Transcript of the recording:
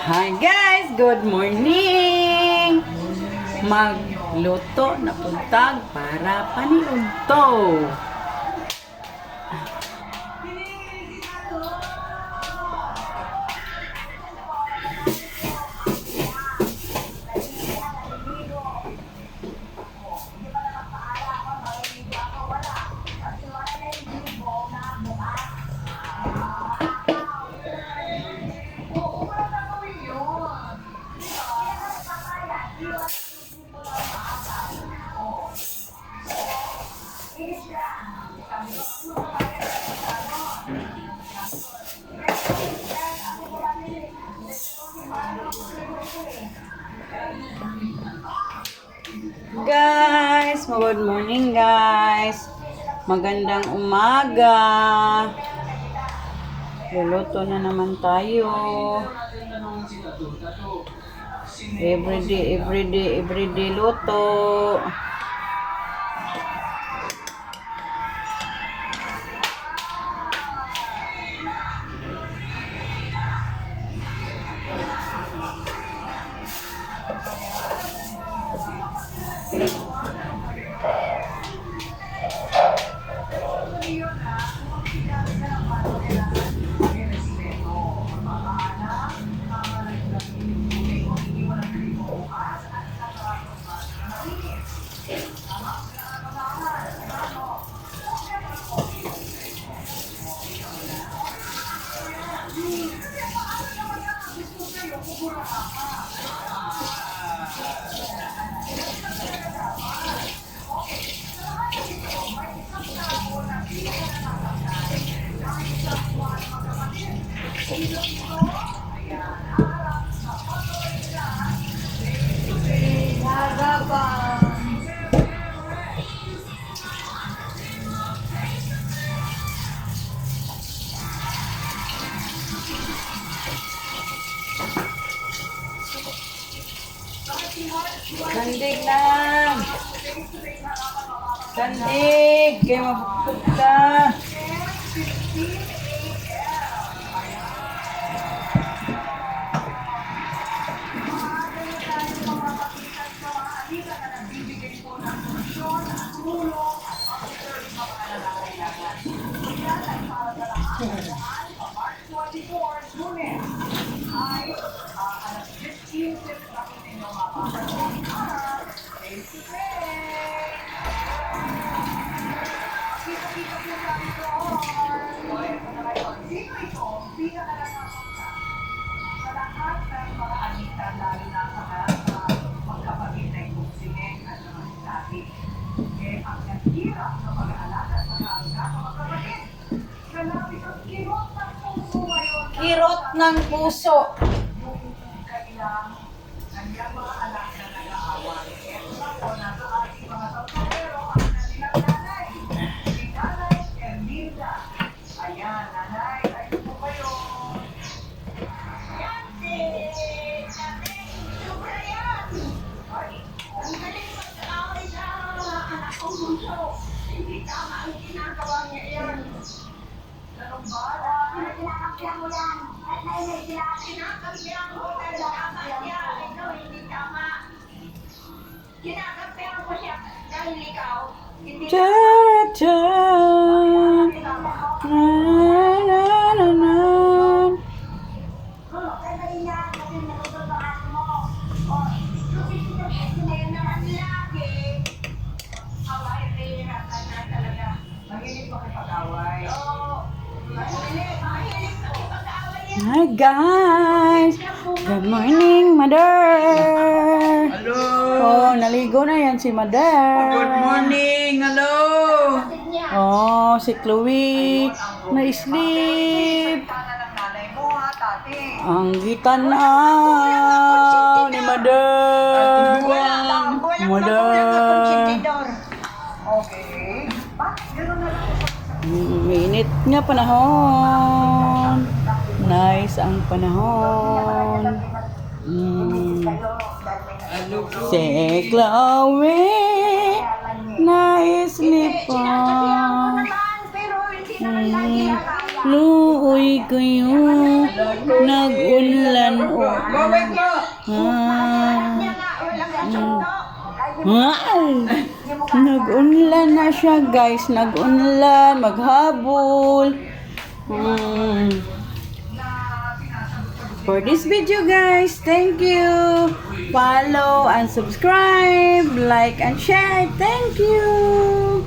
Hi guys, good morning! Magluto na puntag para paniudto. Guys, good morning guys. Magandang umaga. Luluto na naman tayo. Everyday luto. Sandig lang. Sandig. Kaya mabukod ka. Kirot ng puso. Hindi tama ang ginagawa niya yan. Ganun ba? Kinakampihan mo yan. At nainay kinakampihan mo. Tama siya. Ito, hindi tama. Kinakampihan mo siya. Dahil ikaw, hindi Hi guys! Good morning, Mother! Hello! Oh, naligo na yan si Mother. Good morning! Hello! Oh, si Chloe na-sleep. Ang gitanaw ni Mother. Mother. Okay. Bakit gano'n na lang? Minit nga panahon. Nice ang panahon. Si Chloe na-sleep pa. Luoy kayo, nag-unlan o Bawal mo. Niya nga, walang gasundo. Wow! Nag-unlan na siya, guys. Nag-unlan, maghabol. For this video, guys, thank you. Follow and subscribe, like and share. Thank you.